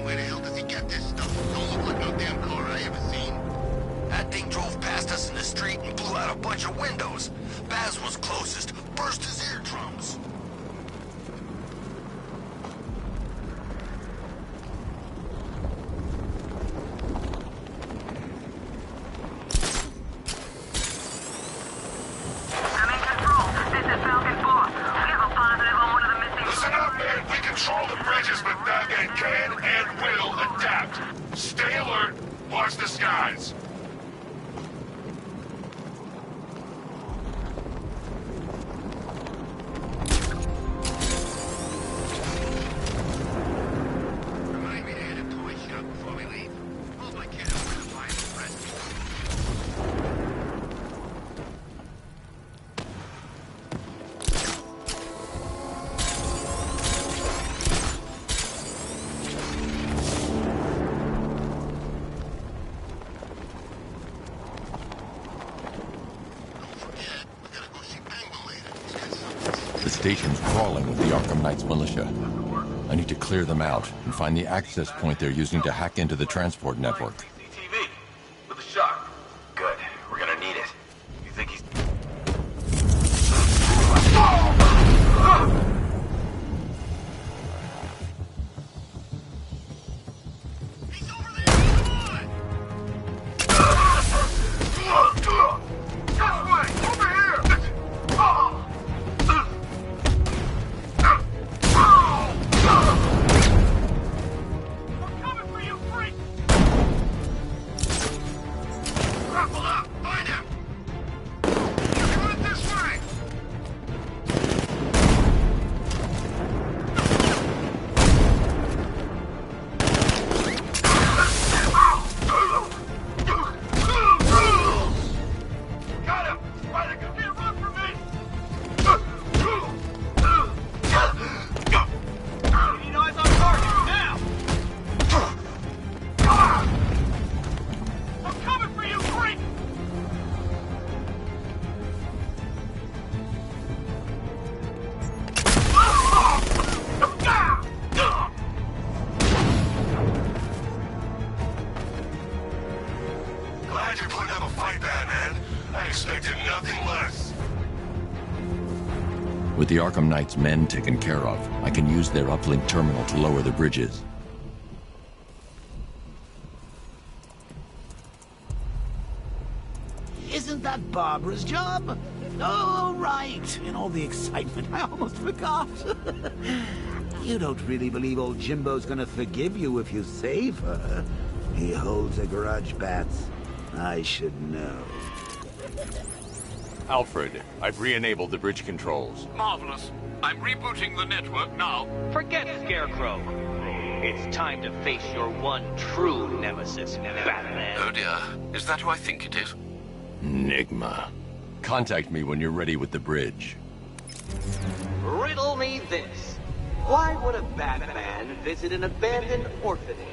where the hell does he get this stuff? Don't look like no damn car I ever seen. That thing drove past us in the street and blew out a bunch of windows. Baz was closest, burst his eardrums. The station's crawling with the Arkham Knight's militia. I need to clear them out and find the access point they're using to hack into the transport network. CCTV with a shock. Good. We're gonna need it. You think he's... He's over there! Come on! This way! Over here! I'm coming for you, freak! Grapple up! Find him! He went this way! Got him! Spider, you can't run from me! He knows on target now! I'm coming for you, freak! Glad you're putting up a fight, Batman. I expected nothing less. With the Arkham Knight's men taken care of, I can use their uplink terminal to lower the bridges. Isn't that Barbara's job? Oh, right. In all the excitement, I almost forgot. You don't really believe old Jimbo's gonna forgive you if you save her. He holds a grudge, Bats. I should know. Alfred, I've re-enabled the bridge controls. Marvelous. I'm rebooting the network now. Forget Scarecrow. It's time to face your one true nemesis, Batman. Oh dear. Is that who I think it is? Enigma. Contact me when you're ready with the bridge. Riddle me this. Why would a Batman visit an abandoned orphanage?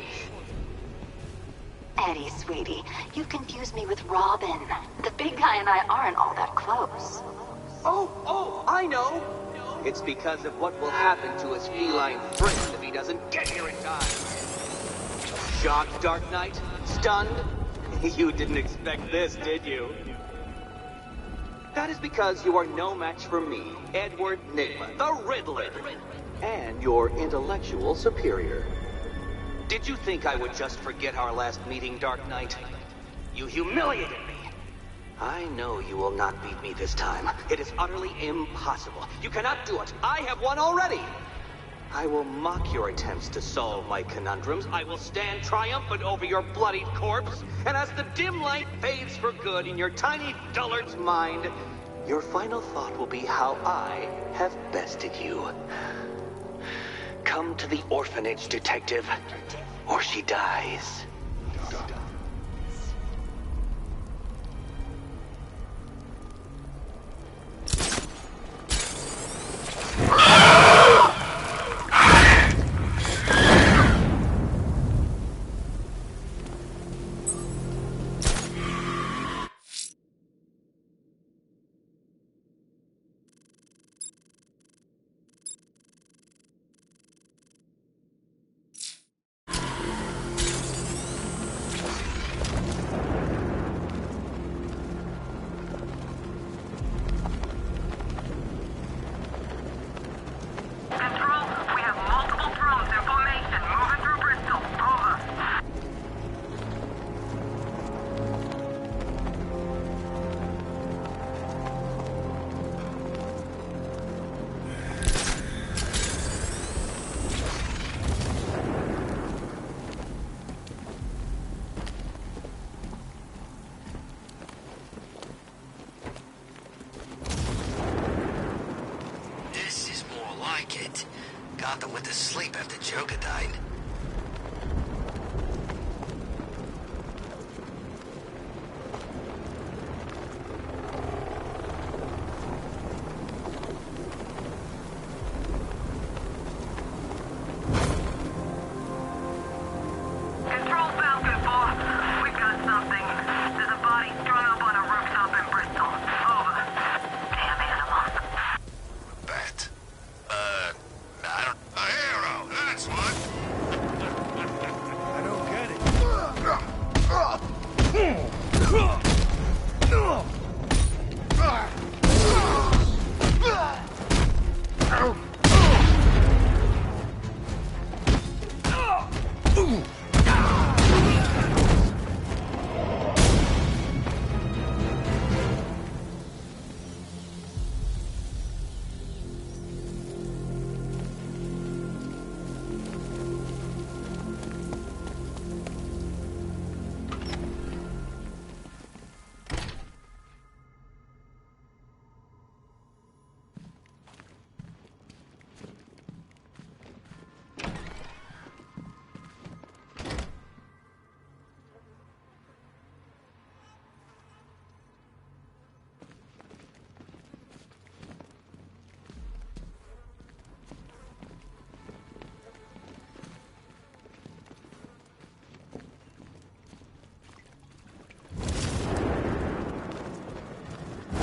Eddie, sweetie, you confused me with Robin. The big guy and I aren't all that close. Oh, I know. It's because of what will happen to his feline friend if he doesn't get here in time. Shocked, Dark Knight? Stunned? You didn't expect this, did you? That is because you are no match for me, Edward Nygma, the Riddler, and your intellectual superior. Did you think I would just forget our last meeting, Dark Knight? You humiliated me. I know you will not beat me this time. It is utterly impossible. You cannot do it. I have won already. I will mock your attempts to solve my conundrums. I will stand triumphant over your bloodied corpse. And as the dim light fades for good in your tiny dullard's mind, your final thought will be how I have bested you. Come to the orphanage, detective, or she dies. Gotham went to sleep after Joker died. Control Falcon 4. We've got something. There's a body strung up on a rooftop in Bristol. Over. Damn animals. Bat. I don't... A hero, that's what. I don't get it.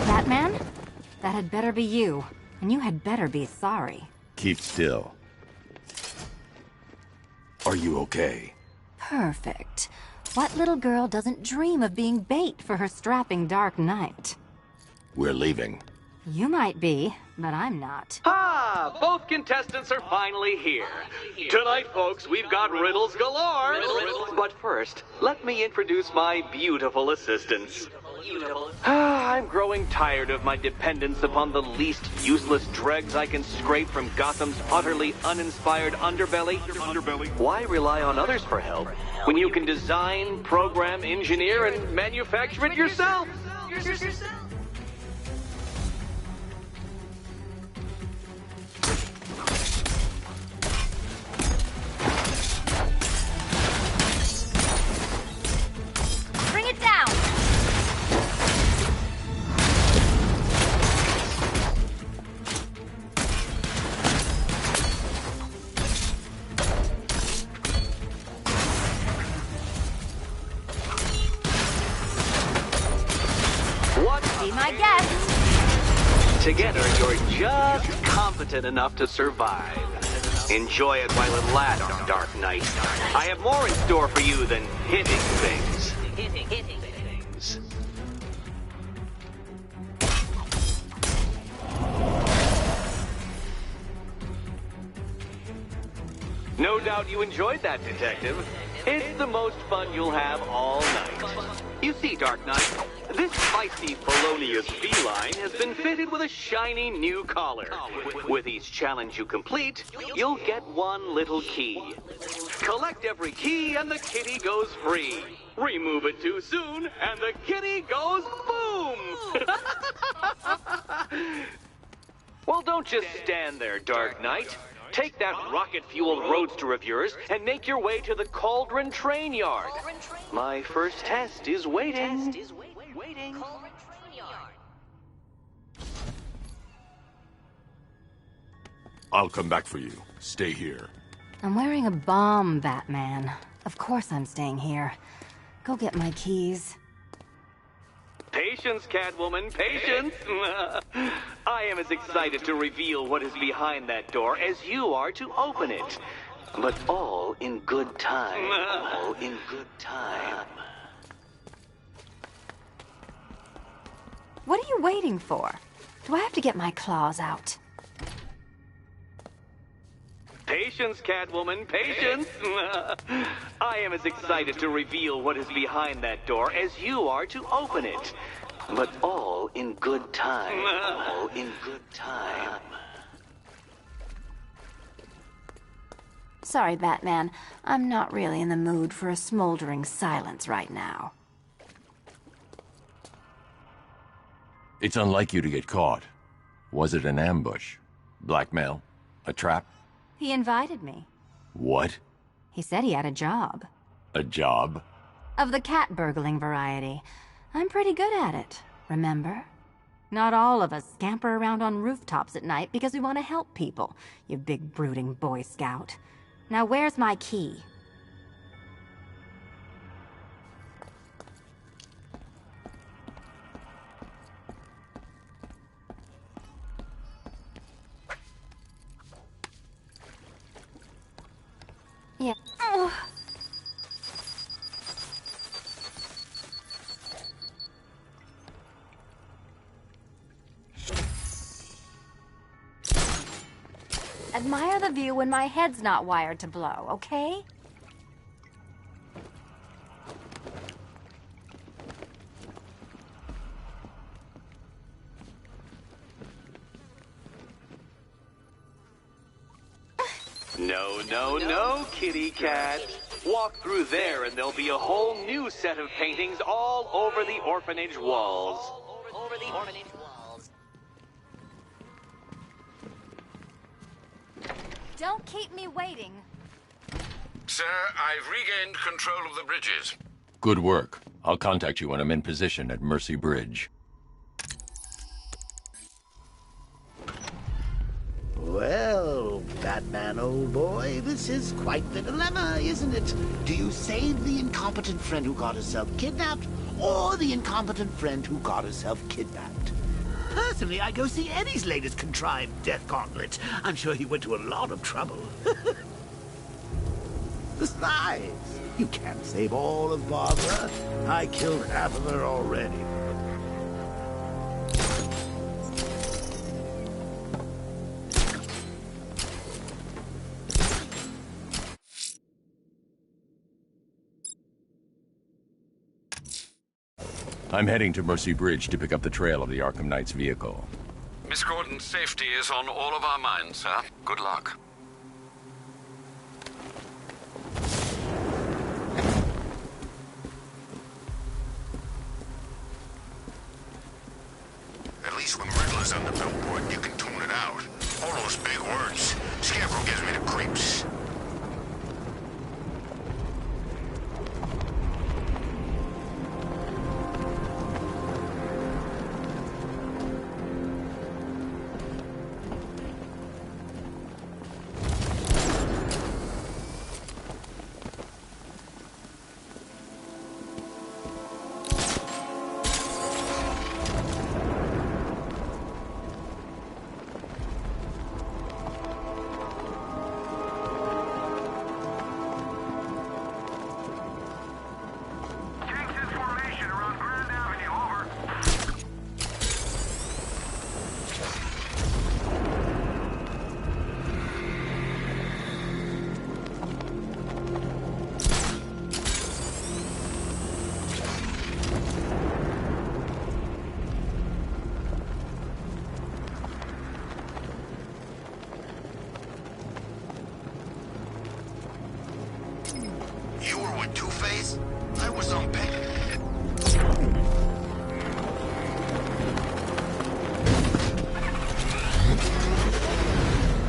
Batman? That had better be you. And you had better be sorry. Keep still. Are you okay? Perfect. What little girl doesn't dream of being bait for her strapping Dark Knight? We're leaving. You might be, but I'm not. Ah, both contestants are finally here. Tonight, folks, we've got riddles galore. But first, let me introduce my beautiful assistants. I'm growing tired of my dependence upon the least useless dregs I can scrape from Gotham's utterly uninspired underbelly. Why rely on others for help when you can design, program, engineer, and manufacture it yourself? Bring it down! What? Be my guest! Together, you're just competent enough to survive. Enjoy it while it lasts, Dark Knight. I have more in store for you than hitting things. No doubt you enjoyed that, Detective. It's the most fun you'll have all night. You see, Dark Knight, this feisty felonious feline has been fitted with a shiny new collar. With each challenge you complete, you'll get one little key. Collect every key and the kitty goes free. Remove it too soon and the kitty goes boom! Well, don't just stand there, Dark Knight. Take that rocket-fueled roadster of yours and make your way to the Cauldron Train Yard. My first test is waiting. I'll come back for you. Stay here. I'm wearing a bomb, Batman. Of course I'm staying here. Go get my keys. Patience, Catwoman, patience! I am as excited to reveal what is behind that door as you are to open it. But all in good time. All in good time. What are you waiting for? Do I have to get my claws out? Patience, Catwoman, patience! I am as excited to reveal what is behind that door as you are to open it. But all in good time. All in good time. Sorry, Batman. I'm not really in the mood for a smoldering silence right now. It's unlike you to get caught. Was it an ambush? Blackmail? A trap? He invited me. What? He said he had a job. A job? Of the cat burgling variety. I'm pretty good at it, remember? Not all of us scamper around on rooftops at night because we want to help people, you big brooding Boy Scout. Now where's my key? Yeah. Ugh. Admire the view when my head's not wired to blow, okay? No, no, no, kitty cat. Walk through there and there'll be a whole new set of paintings all over the orphanage walls. Don't keep me waiting. Sir, I've regained control of the bridges. Good work. I'll contact you when I'm in position at Mercy Bridge. Well, Batman, old boy, this is quite the dilemma, isn't it? Do you save the incompetent friend who got herself kidnapped, or the incompetent friend who got herself kidnapped? Personally, I go see Eddie's latest contrived death gauntlet. I'm sure he went to a lot of trouble. Besides, you can't save all of Barbara. I killed half of her already. I'm heading to Mercy Bridge to pick up the trail of the Arkham Knight's vehicle. Miss Gordon's safety is on all of our minds, sir. Good luck. At least when Riddler's on the billboard, you can tune it out. All those big words. Scarecrow gives me the creeps.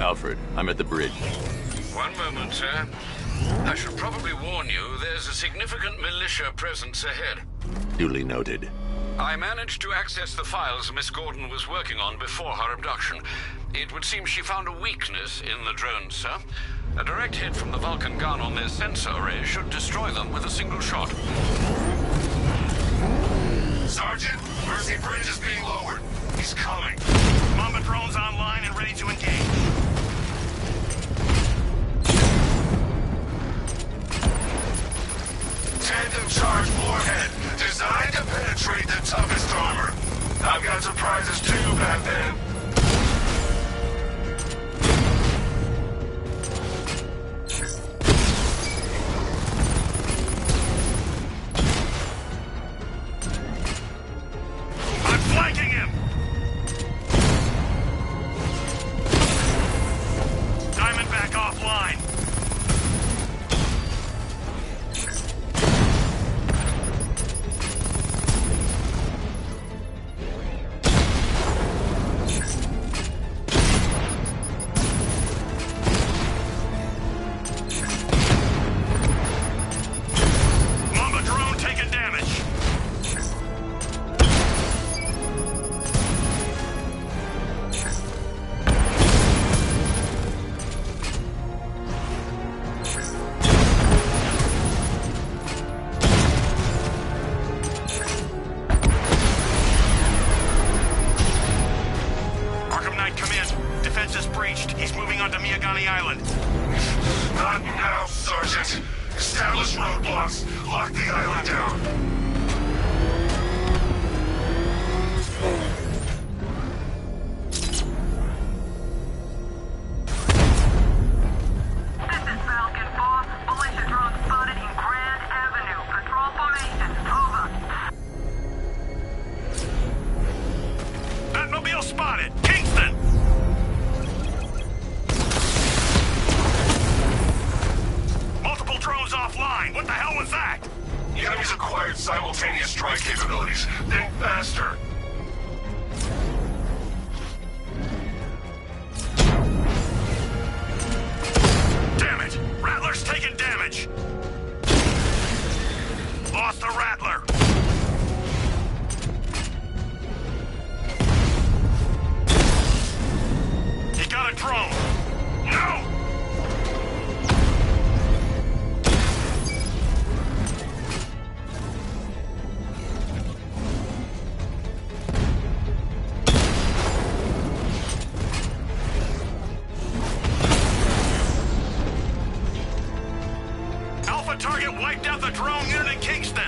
Alfred, I'm at the bridge. One moment, sir. I should probably warn you, there's a significant militia presence ahead. Duly noted. I managed to access the files Miss Gordon was working on before her abduction. It would seem she found a weakness in the drones, sir. A direct hit from the Vulcan gun on their sensor array should destroy them with a single shot. Sergeant, Mercy Bridge is being lowered. He's coming. Mamba drones online and ready to engage. Tandem charge warhead, designed to penetrate the toughest armor. I've got surprises too back then. I'm flanking him! Diamondback offline. onto Miyagani Island. Not now, Sergeant. Establish roadblocks. Lock the island down. Spotted! Kingston! Multiple drones offline! What the hell was that? The enemy's acquired simultaneous strike capabilities. Then faster. Damn it! Rattler's taking damage! Lost the Rattler! Got a drone! No! Alpha target wiped out the drone unit in Kingston!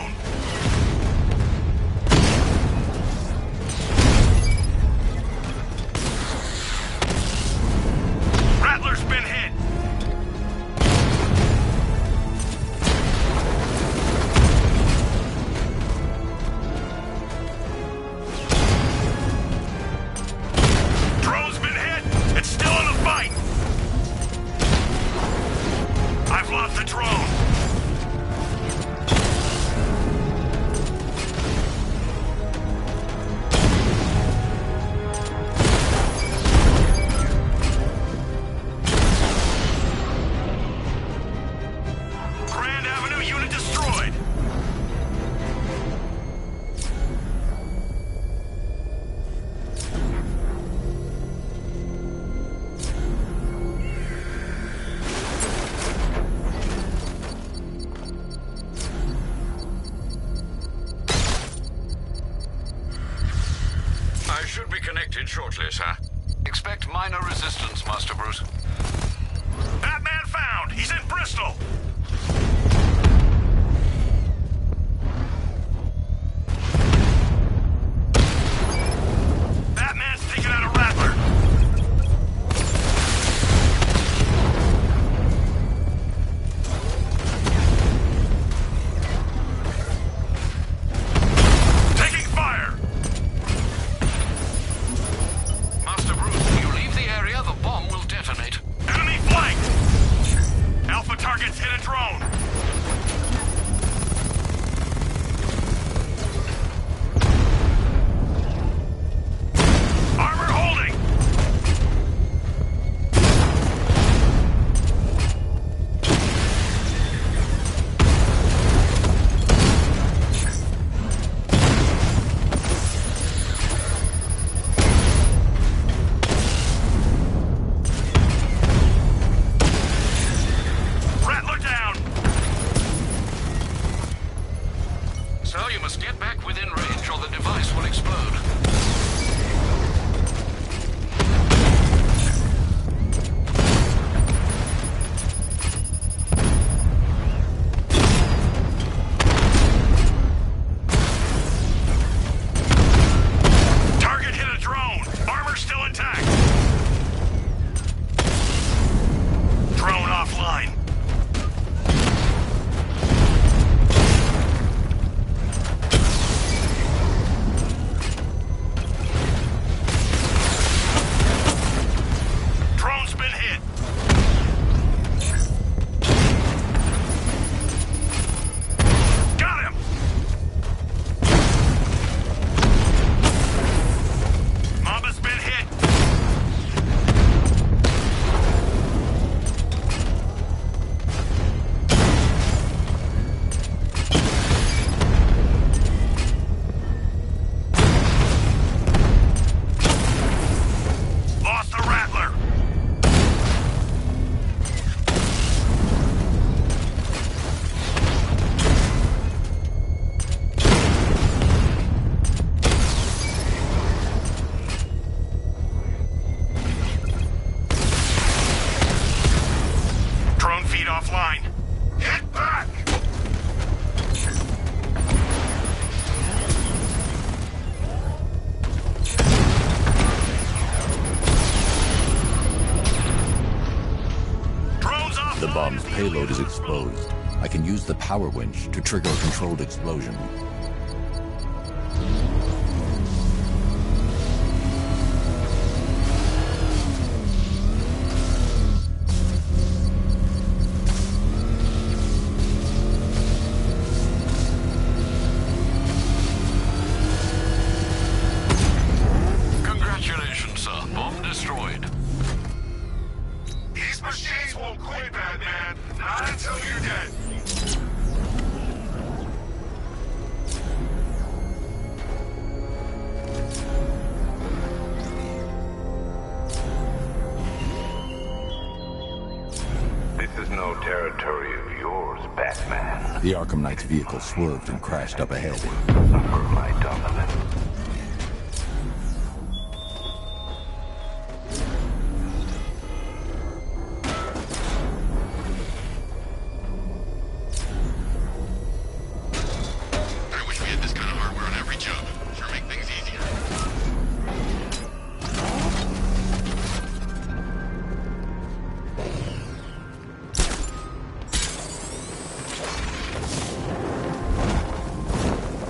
drone. Rattler's been hit. Drone's been hit. It's still in the fight. I've lost the drone. Grand Avenue unit destroyed. I should be connected shortly, sir. Expect minor resistance, Master Bruce. Batman found. He's in Bristol. Batman's taking out a Rattler. Taking fire. Master Bruce, if you leave the area, the bomb will detonate. Enemy flanked. Alpha targets hit a drone. Armor holding. Rattler down. Sir, you must get back within range or the device will explode. Target hit a drone. Armor still intact. Drone offline. Drone's been hit. Got him. Mamba's been hit. Lost the Rattler. Drone feed offline. Hit back. Drone's offline. The bomb's payload is exposed. I can use the power winch to trigger a controlled explosion. Congratulations, sir. Bomb destroyed. These machines won't quit, Batman. Not until you're dead. This is no territory of yours, Batman. The Arkham Knight's vehicle swerved and crashed up ahead. Suffer my dominance.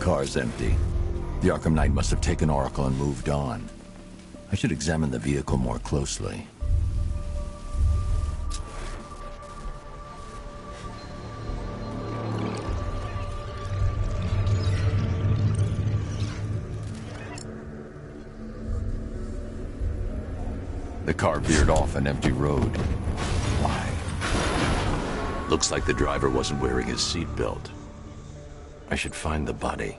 car's empty. The Arkham Knight must have taken Oracle and moved on. I should examine the vehicle more closely. The car veered off an empty road. Why? Looks like the driver wasn't wearing his seatbelt. I should find the body.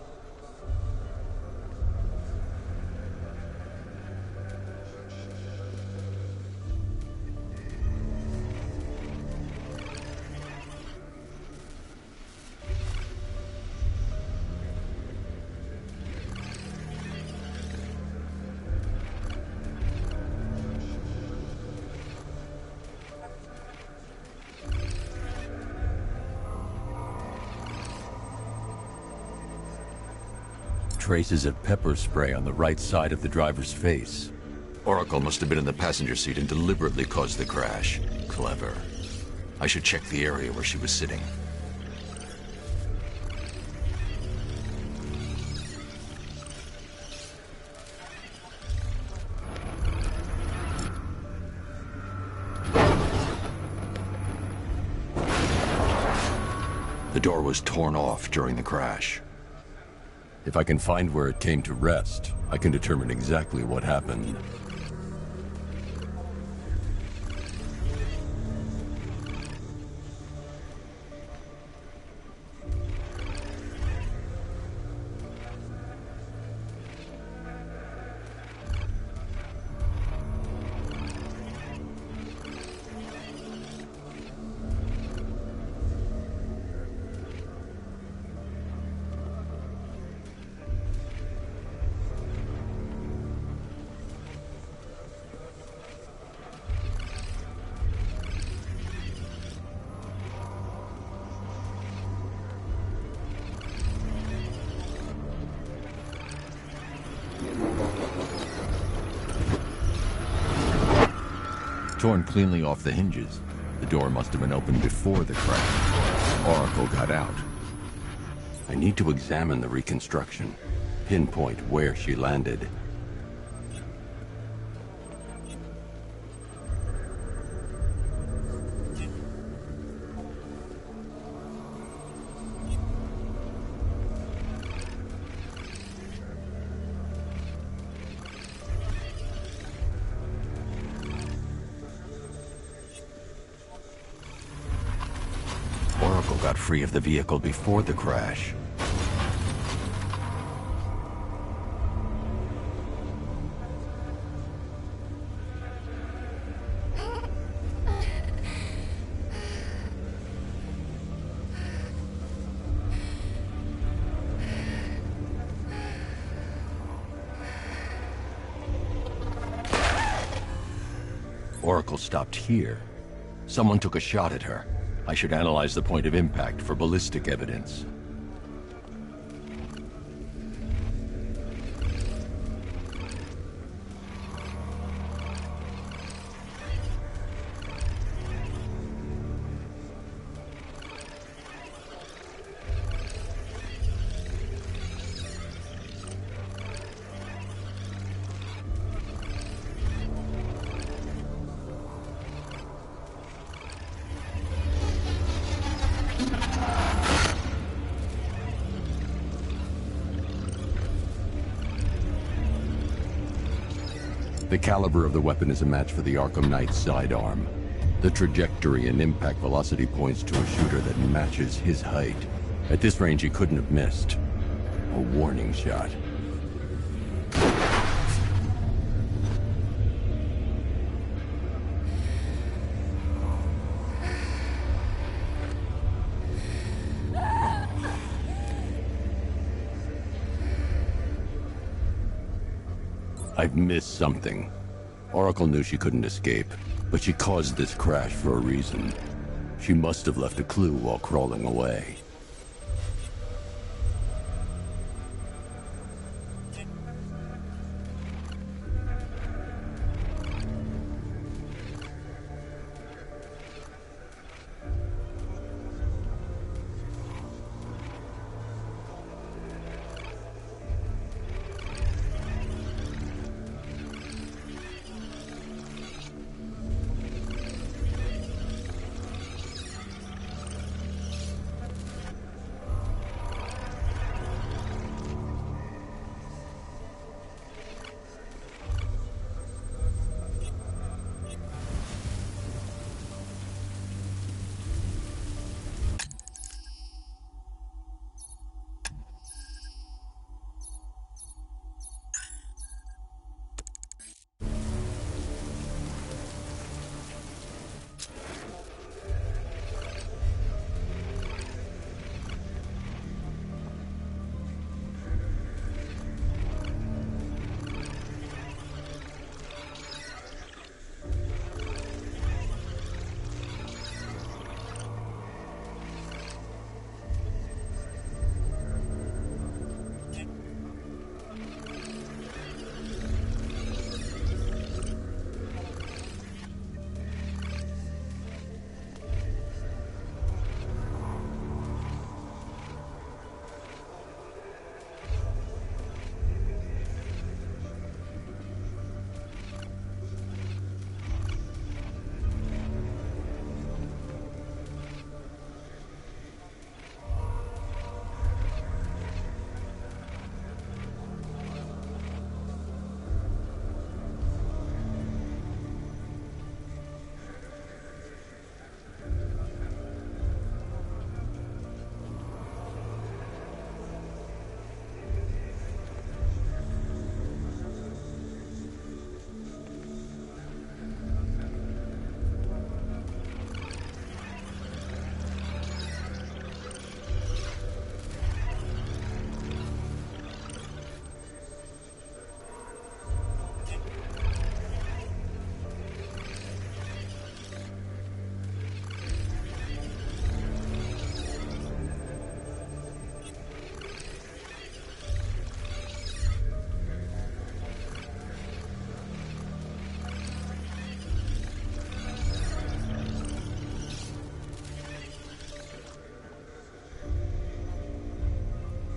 Traces of pepper spray on the right side of the driver's face. Oracle must have been in the passenger seat and deliberately caused the crash. Clever. I should check the area where she was sitting. The door was torn off during the crash. If I can find where it came to rest, I can determine exactly what happened. Torn cleanly off the hinges. The door must have been opened before the crash. Oracle got out. I need to examine the reconstruction, pinpoint where she landed. Oracle got free of the vehicle before the crash. Oracle stopped here. Someone took a shot at her. I should analyze the point of impact for ballistic evidence. The caliber of the weapon is a match for the Arkham Knight's sidearm. The trajectory and impact velocity points to a shooter that matches his height. At this range, he couldn't have missed. A warning shot. I've missed something. Oracle knew she couldn't escape, but she caused this crash for a reason. She must have left a clue while crawling away.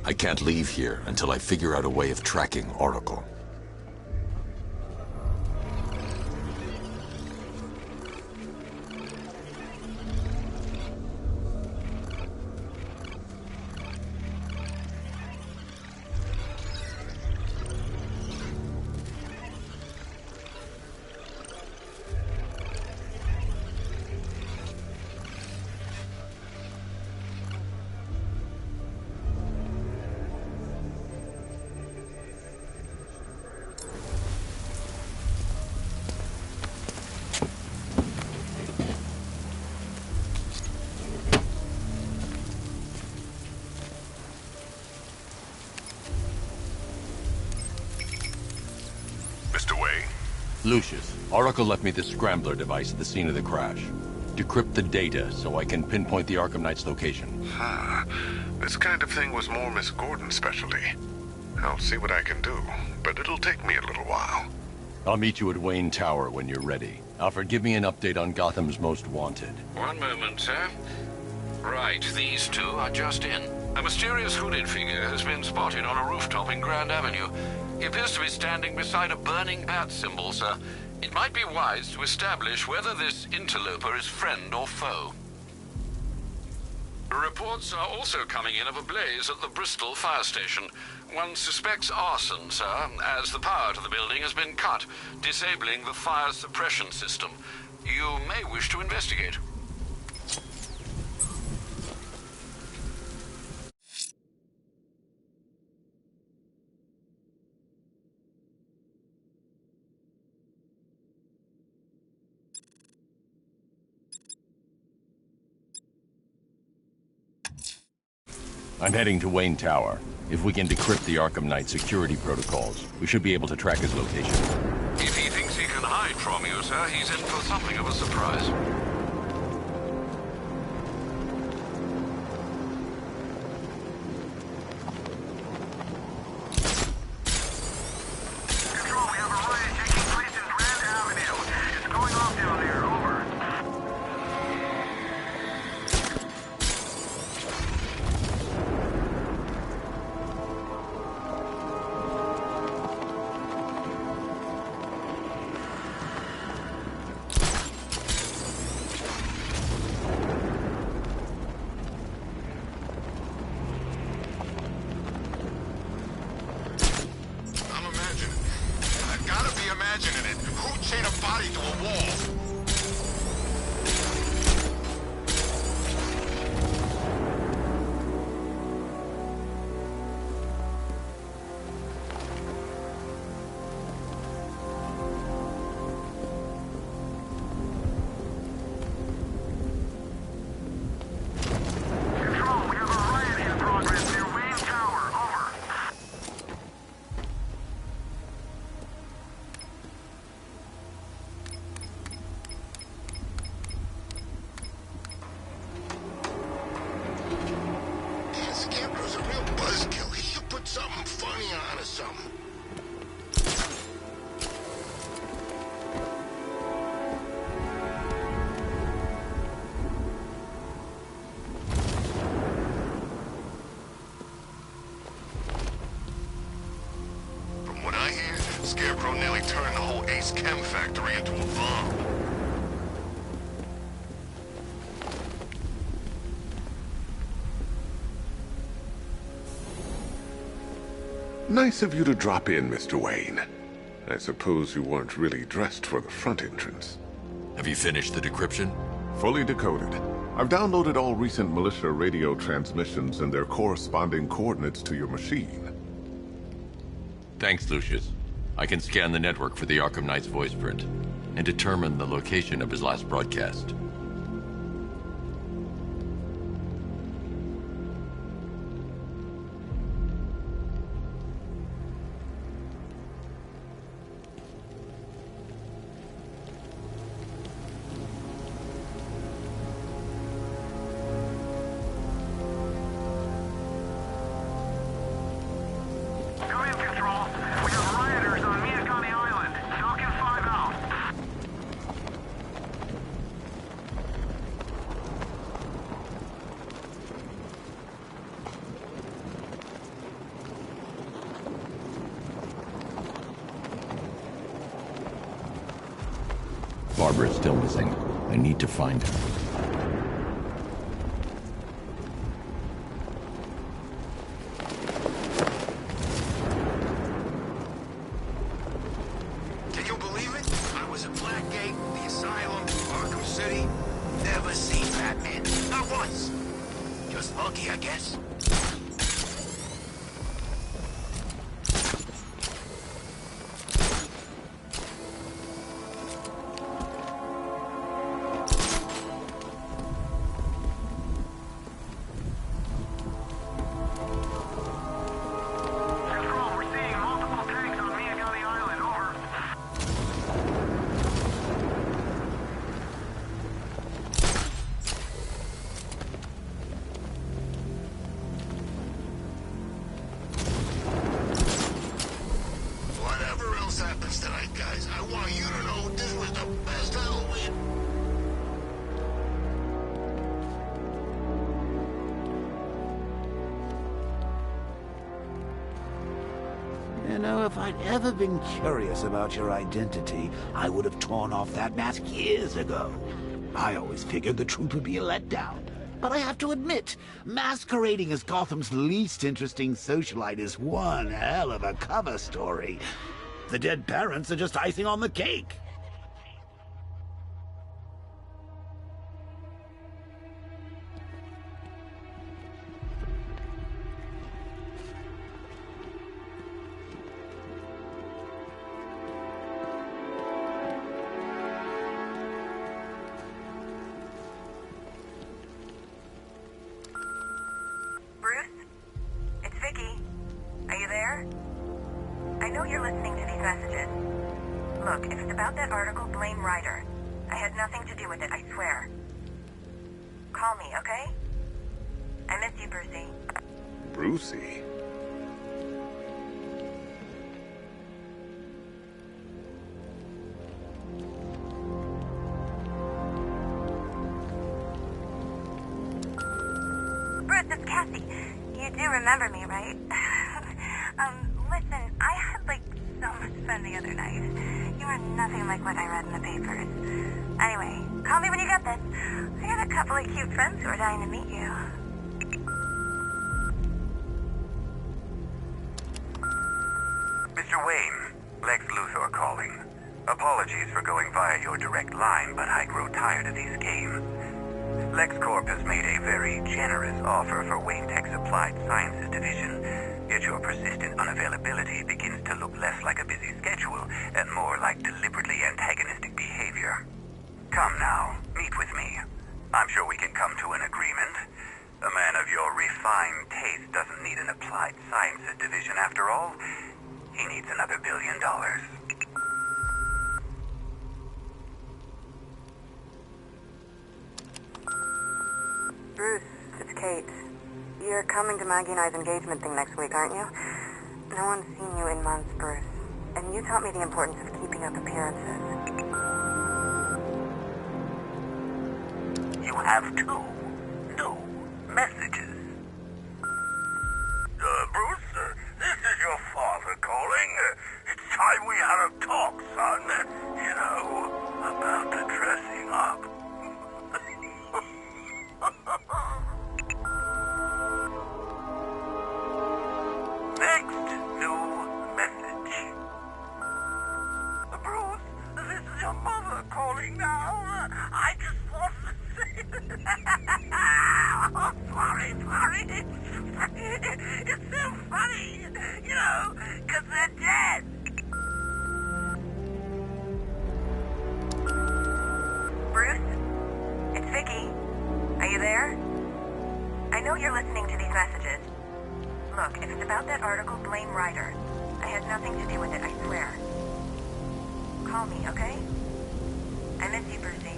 I can't leave here until I figure out a way of tracking Oracle. Lucius, Oracle left me the scrambler device at the scene of the crash. Decrypt the data so I can pinpoint the Arkham Knight's location. This kind of thing was more Miss Gordon's specialty. I'll see what I can do, but it'll take me a little while. I'll meet you at Wayne Tower when you're ready. Alfred, give me an update on Gotham's Most Wanted. One moment, sir. Right, these two are just in. A mysterious hooded figure has been spotted on a rooftop in Grand Avenue. He appears to be standing beside a burning bat symbol, sir. It might be wise to establish whether this interloper is friend or foe. Reports are also coming in of a blaze at the Bristol fire station. One suspects arson, sir, as the power to the building has been cut, disabling the fire suppression system. You may wish to investigate. I'm heading to Wayne Tower. If we can decrypt the Arkham Knight security protocols, we should be able to track his location. If he thinks he can hide from you, sir, he's in for something of a surprise. Control, we have a riot taking place in Grand Avenue. It's going off down there. Over. Imagining it. Who chained a body to a wall? Control, we have a riot in progress near Wayne Tower. Over. Scarecrow's a real buzzkill. He should put something funny on or something. From what I hear, Scarecrow nearly turned the whole Ace Chem factory into a bomb. Nice of you to drop in, Mr. Wayne. I suppose you weren't really dressed for the front entrance. Have you finished the decryption? Fully decoded. I've downloaded all recent militia radio transmissions and their corresponding coordinates to your machine. Thanks, Lucius. I can scan the network for the Arkham Knight's voice print and determine the location of his last broadcast. Come in, Control. We have rioters on Miagani Island. Falcon 5 out. Barbara is still missing. I need to find her. Can you believe it? I was at Blackgate, the Asylum, Arkham City. Never seen Batman. Not once. Just lucky, I guess. Happens tonight, guys. I want you to know this was the best Halloween. You know, if I'd ever been curious about your identity, I would have torn off that mask years ago. I always figured the truth would be a letdown. But I have to admit, masquerading as Gotham's least interesting socialite is one hell of a cover story. The dead parents are just icing on the cake. Bruce? It's Vicky. Are you there? I know you're listening to these messages. Look, if it's about that article, blame Ryder. I had nothing to do with it, I swear. Call me, okay? I miss you, Brucey. Brucey? Bruce, it's Cassie. You do remember me, right? Listen, I had, so much fun the other night. You are nothing like what I read in the papers. Anyway, call me when you get this. I got a couple of cute friends who are dying to meet you. Mr. Wayne, Lex Luthor calling. Apologies for going via your direct line, but I grow tired of these games. LexCorp has made a very generous offer for Wayne Tech's Applied Sciences division, yet your persistent unavailability begins to look less like a busy schedule and more like deliberately antagonistic behavior. Come now, meet with me. I'm sure we can come to an agreement. A man of your refined taste doesn't need an Applied Sciences division after all. He needs another $1 billion. Bruce, it's Kate. You're coming to Maggie and I's engagement thing next week, aren't you? No one's seen you in months, Bruce. And you taught me the importance of keeping up appearances. You have two new messages. Bruce, this is your father calling. It's time we had a talk, son. You know, about the dressing up. Next new message. Bruce, this is your mother calling now. I just want to say... Oh, sorry. It's so funny, you know, because they're dead. Bruce? It's Vicky. Are you there? I know you're listening to these messages. Look, if it's about that article, blame Ryder. I had nothing to do with it, I swear. Call me, okay? I miss you, Brucey.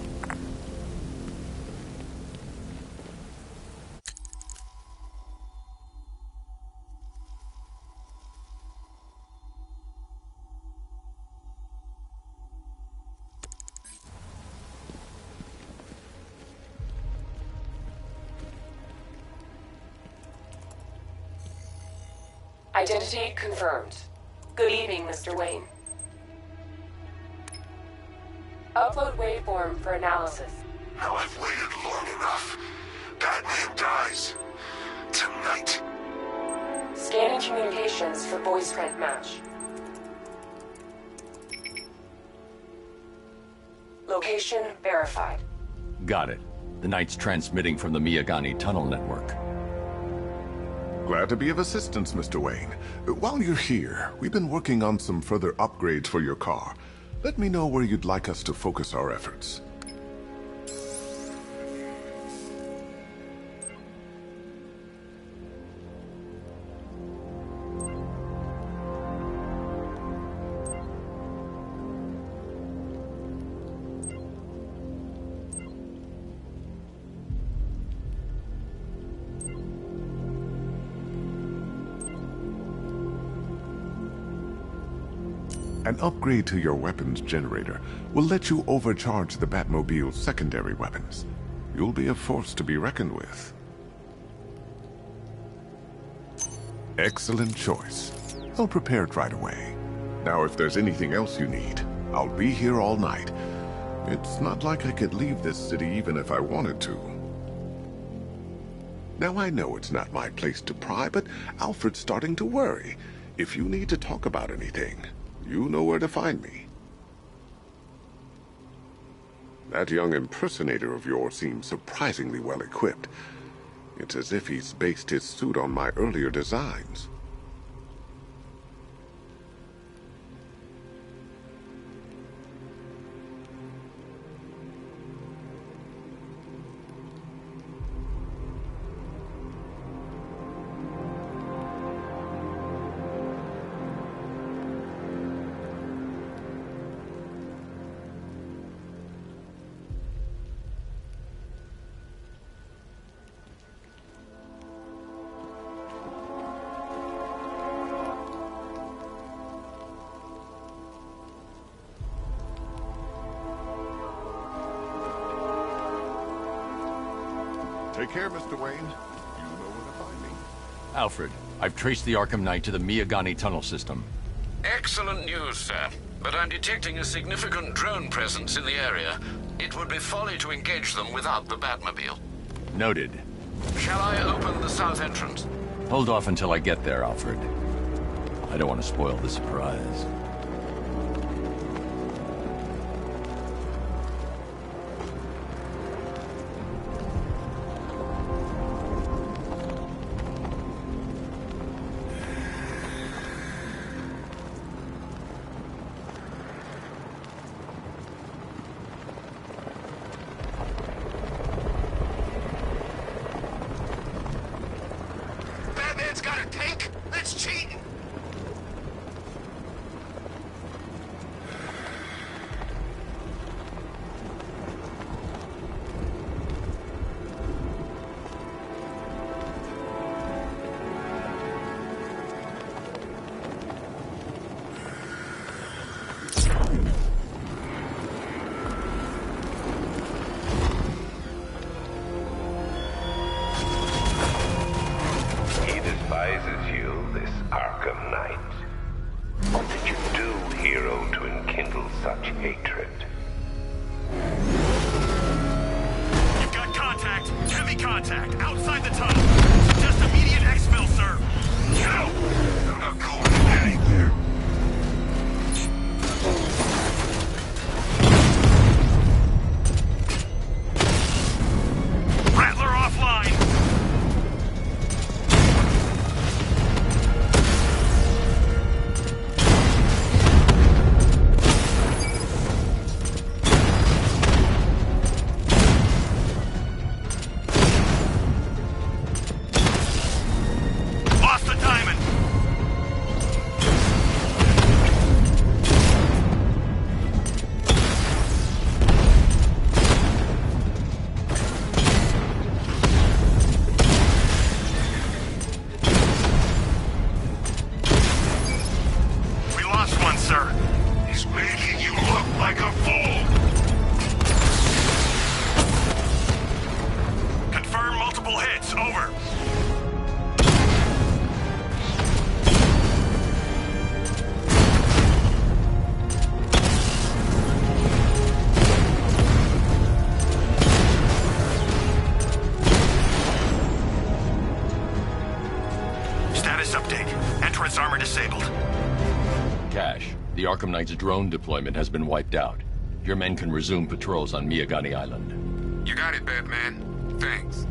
Identity confirmed. Good evening, Mr. Wayne. Upload waveform for analysis. Now I've waited long enough. Batman dies. Tonight. Scanning communications for voice print match. Location verified. Got it. The Knight's transmitting from the Miyagani tunnel network. Glad to be of assistance, Mr. Wayne. While you're here, we've been working on some further upgrades for your car. Let me know where you'd like us to focus our efforts. An upgrade to your weapons generator will let you overcharge the Batmobile's secondary weapons. You'll be a force to be reckoned with. Excellent choice. I'll prepare it right away. Now, if there's anything else you need, I'll be here all night. It's not like I could leave this city even if I wanted to. Now, I know it's not my place to pry, but Alfred's starting to worry. If you need to talk about anything, you know where to find me. That young impersonator of yours seems surprisingly well equipped. It's as if he's based his suit on my earlier designs. Take care, Mr. Wayne. You know where to find me. Alfred, I've traced the Arkham Knight to the Miyagani tunnel system. Excellent news, sir. But I'm detecting a significant drone presence in the area. It would be folly to engage them without the Batmobile. Noted. Shall I open the south entrance? Hold off until I get there, Alfred. I don't want to spoil the surprise. Batman's got a tank? That's cheating! He despises you, this Arkham Knight. What did you do, hero, to enkindle such hatred? You've got contact. Heavy contact. Outside the tunnel. Suggest immediate exfil, sir. No! I'm not going anywhere. Rattler offline. Lost the diamond. We lost one, sir. He's making you look like a fool. Confirm multiple hits. Over. armor disabled. Cash, the Arkham Knight's drone deployment has been wiped out. Your men can resume patrols on Miyagani Island. You got it, Batman. Thanks.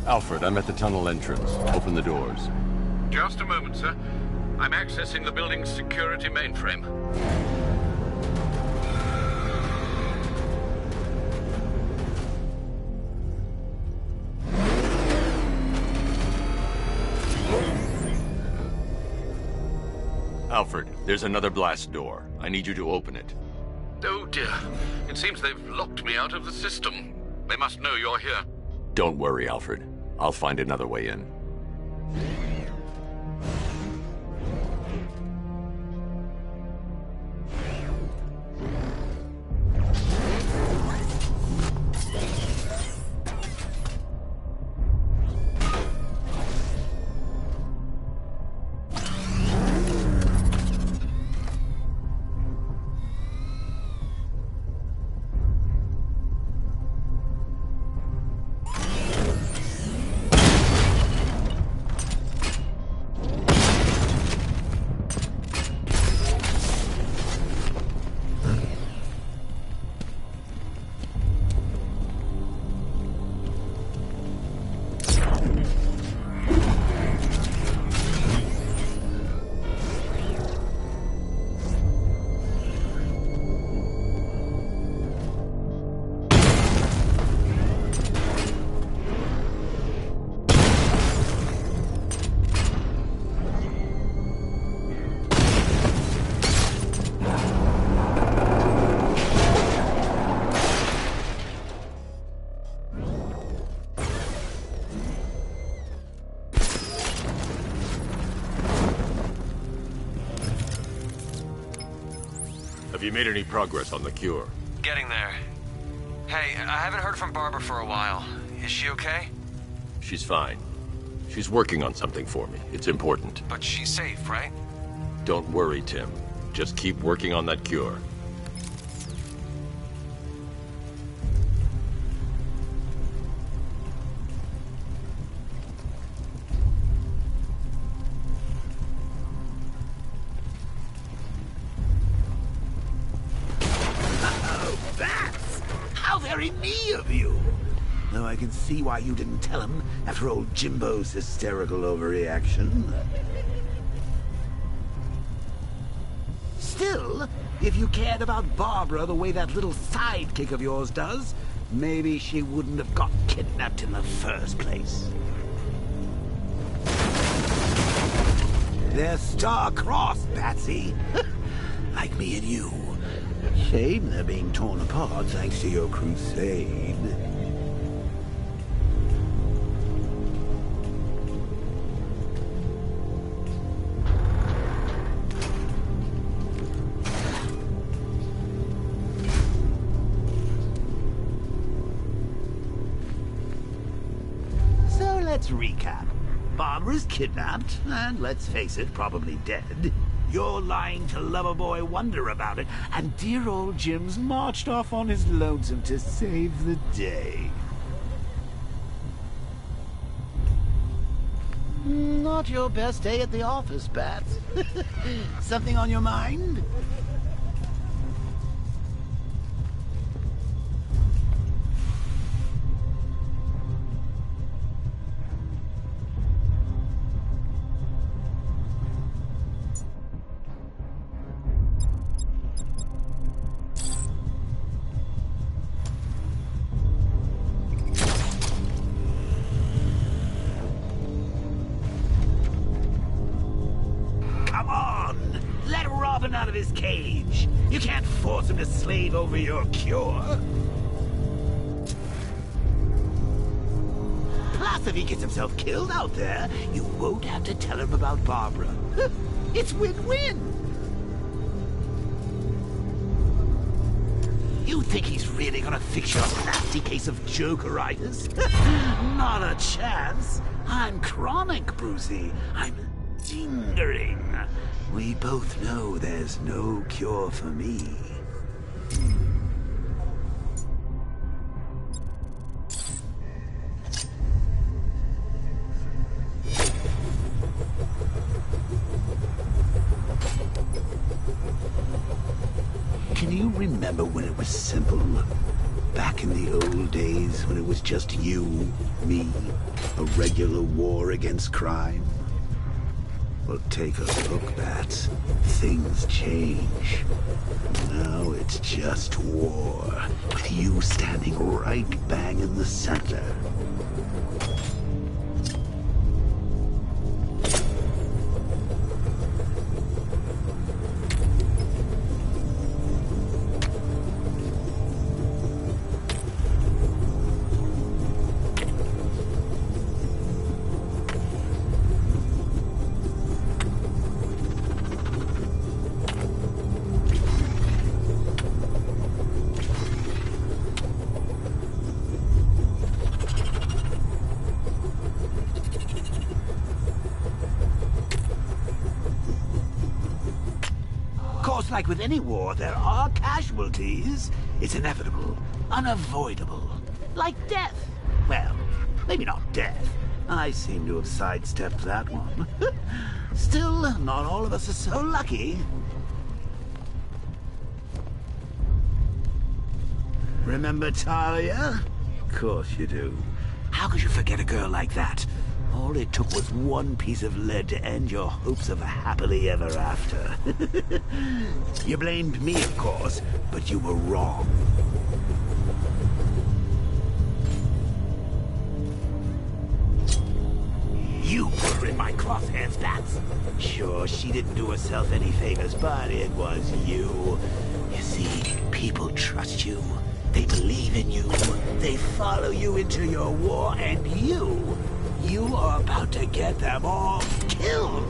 Alfred, I'm at the tunnel entrance. Open the doors. Just a moment, sir. I'm accessing the building's security mainframe. Alfred, there's another blast door. I need you to open it. Oh dear. It seems they've locked me out of the system. They must know you're here. Don't worry, Alfred. I'll find another way in. Have you made any progress on the cure? Getting there. Hey, I haven't heard from Barbara for a while. Is she okay? She's fine. She's working on something for me. It's important. But she's safe, right? Don't worry, Tim. Just keep working on that cure. Very me of you. Though I can see why you didn't tell him after old Jimbo's hysterical overreaction. Still, if you cared about Barbara the way that little sidekick of yours does, maybe she wouldn't have got kidnapped in the first place. They're star-crossed, Patsy. Like me and you. Shame they're being torn apart thanks to your crusade. So let's recap. Barbara's kidnapped, and let's face it, probably dead. You're lying to Loverboy Wonder about it, and dear old Jim's marched off on his lonesome to save the day. Not your best day at the office, Bats. Something on your mind? Out of his cage. You can't force him to slave over your cure. Plus, if he gets himself killed out there, you won't have to tell him about Barbara. It's win-win. You think he's really gonna fix your nasty case of jokeritis? Not a chance. I'm chronic, Brucey. I'm lingering. We both know there's no cure for me. remember when it was simple? Back in the old days when it was just you, me, a regular war against crime? Well, take a look, Bats. Things change. Now it's just war, with you standing right bang in the center. Like with any war, there are casualties. It's inevitable, unavoidable. Like death. Well, maybe not death. I seem to have sidestepped that one. Still, not all of us are so lucky. Remember Talia? Of course you do. How could you forget a girl like that? All it took was one piece of lead to end your hopes of a happily ever after. You blamed me, of course, but you were wrong. You put her in my crosshairs, Bats. Sure, she didn't do herself any favors, but it was you. You see, people trust you. They believe in you. They follow you into your war, and you are about to get them all killed.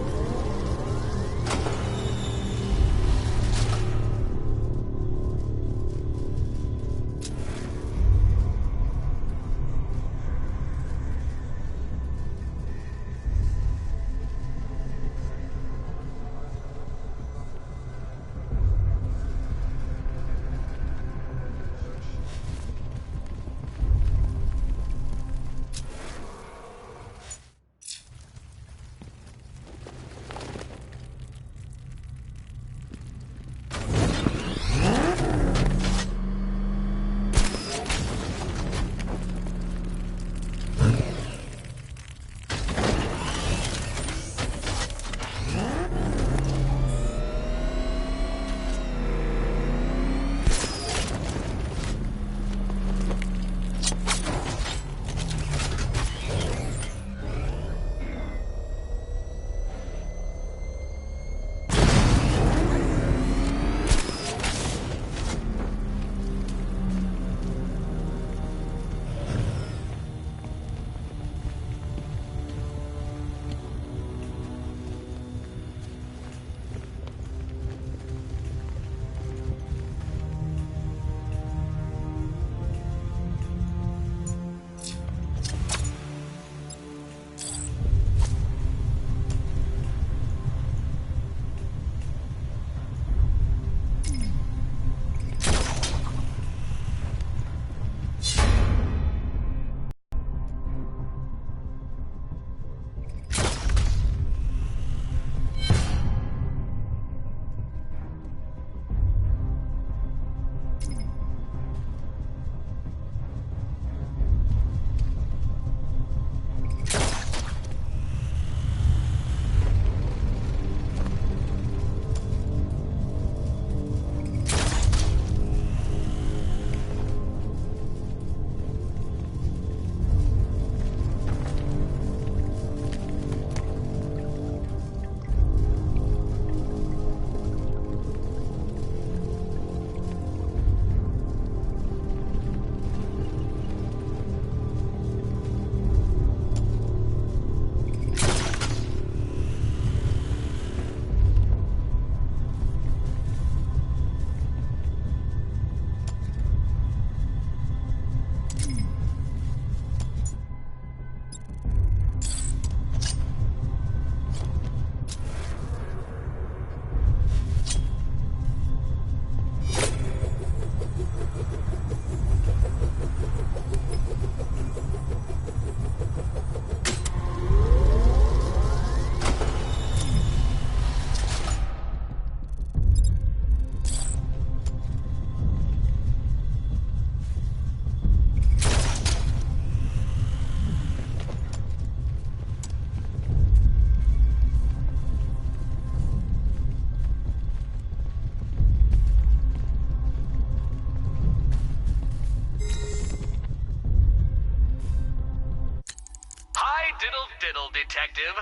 Diddle diddle, detective.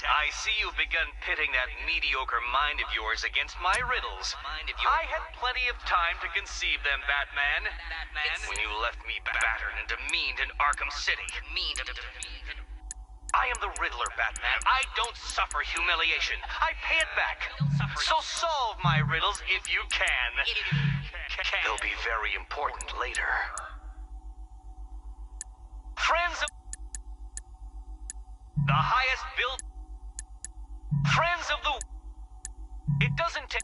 I see you've begun pitting that mediocre mind of yours against my riddles. I had plenty of time to conceive them, Batman. When you left me battered and demeaned in Arkham City. I am the Riddler, Batman. I don't suffer humiliation. I pay it back. So solve my riddles if you can. They'll be very important later. Friends of the highest build. Friends of the. It doesn't take.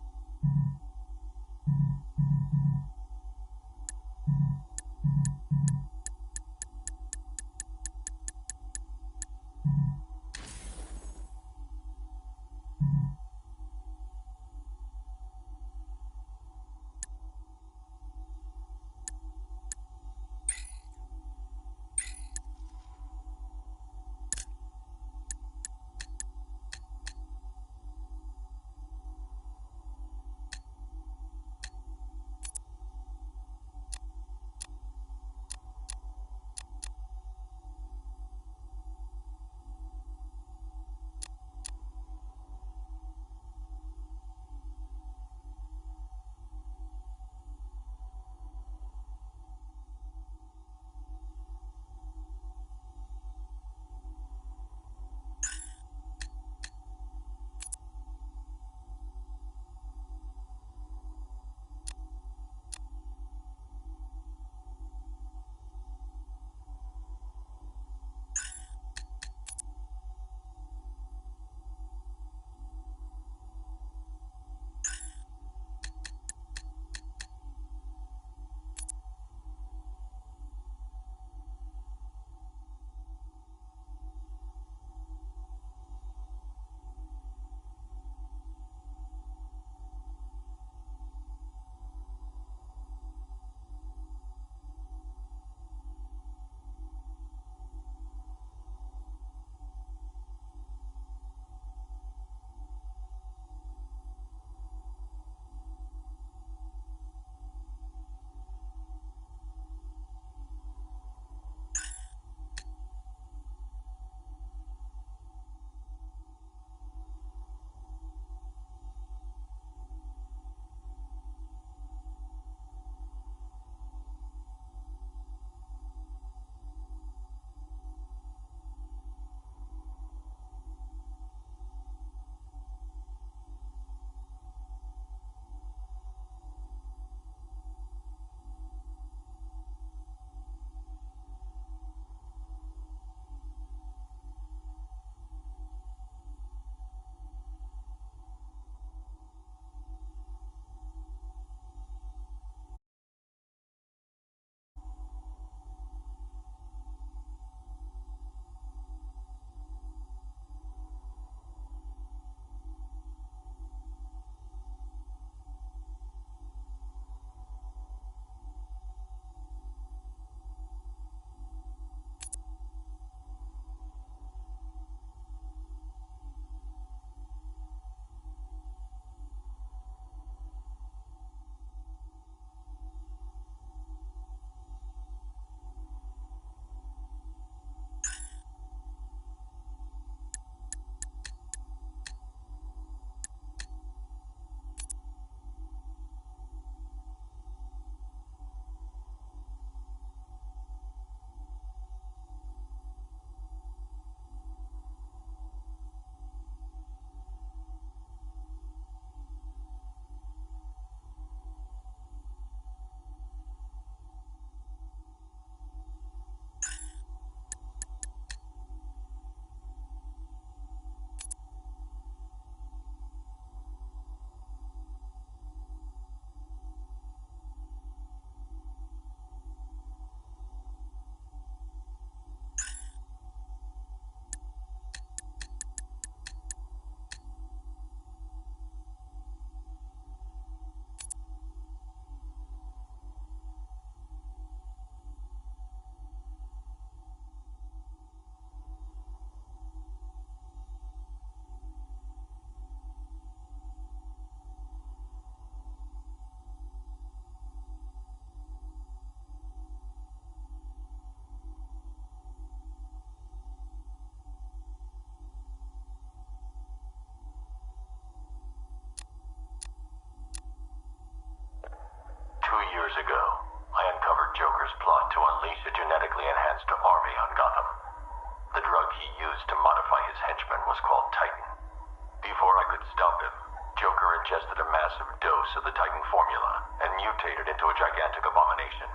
a gigantic abomination.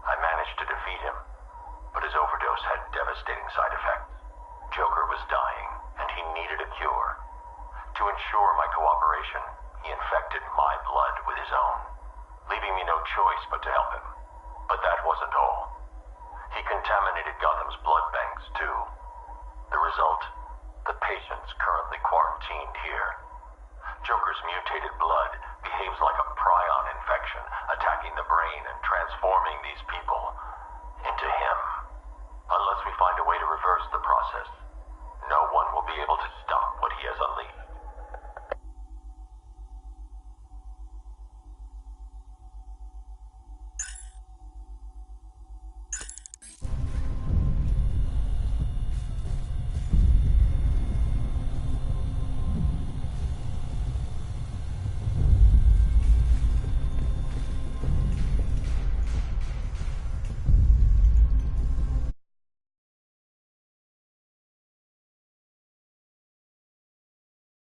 I managed to defeat him, but his overdose had devastating side effects. Joker was dying, and he needed a cure. To ensure my cooperation, he infected my blood with his own, leaving me no choice but to help him. But that wasn't all. He contaminated Gotham's blood banks, too. The result? The patient's currently quarantined here. Joker's mutated blood behaves like a prion infection, attacking the brain and transforming these people into him. Unless we find a way to reverse the process, no one will be able to stop what he has unleashed.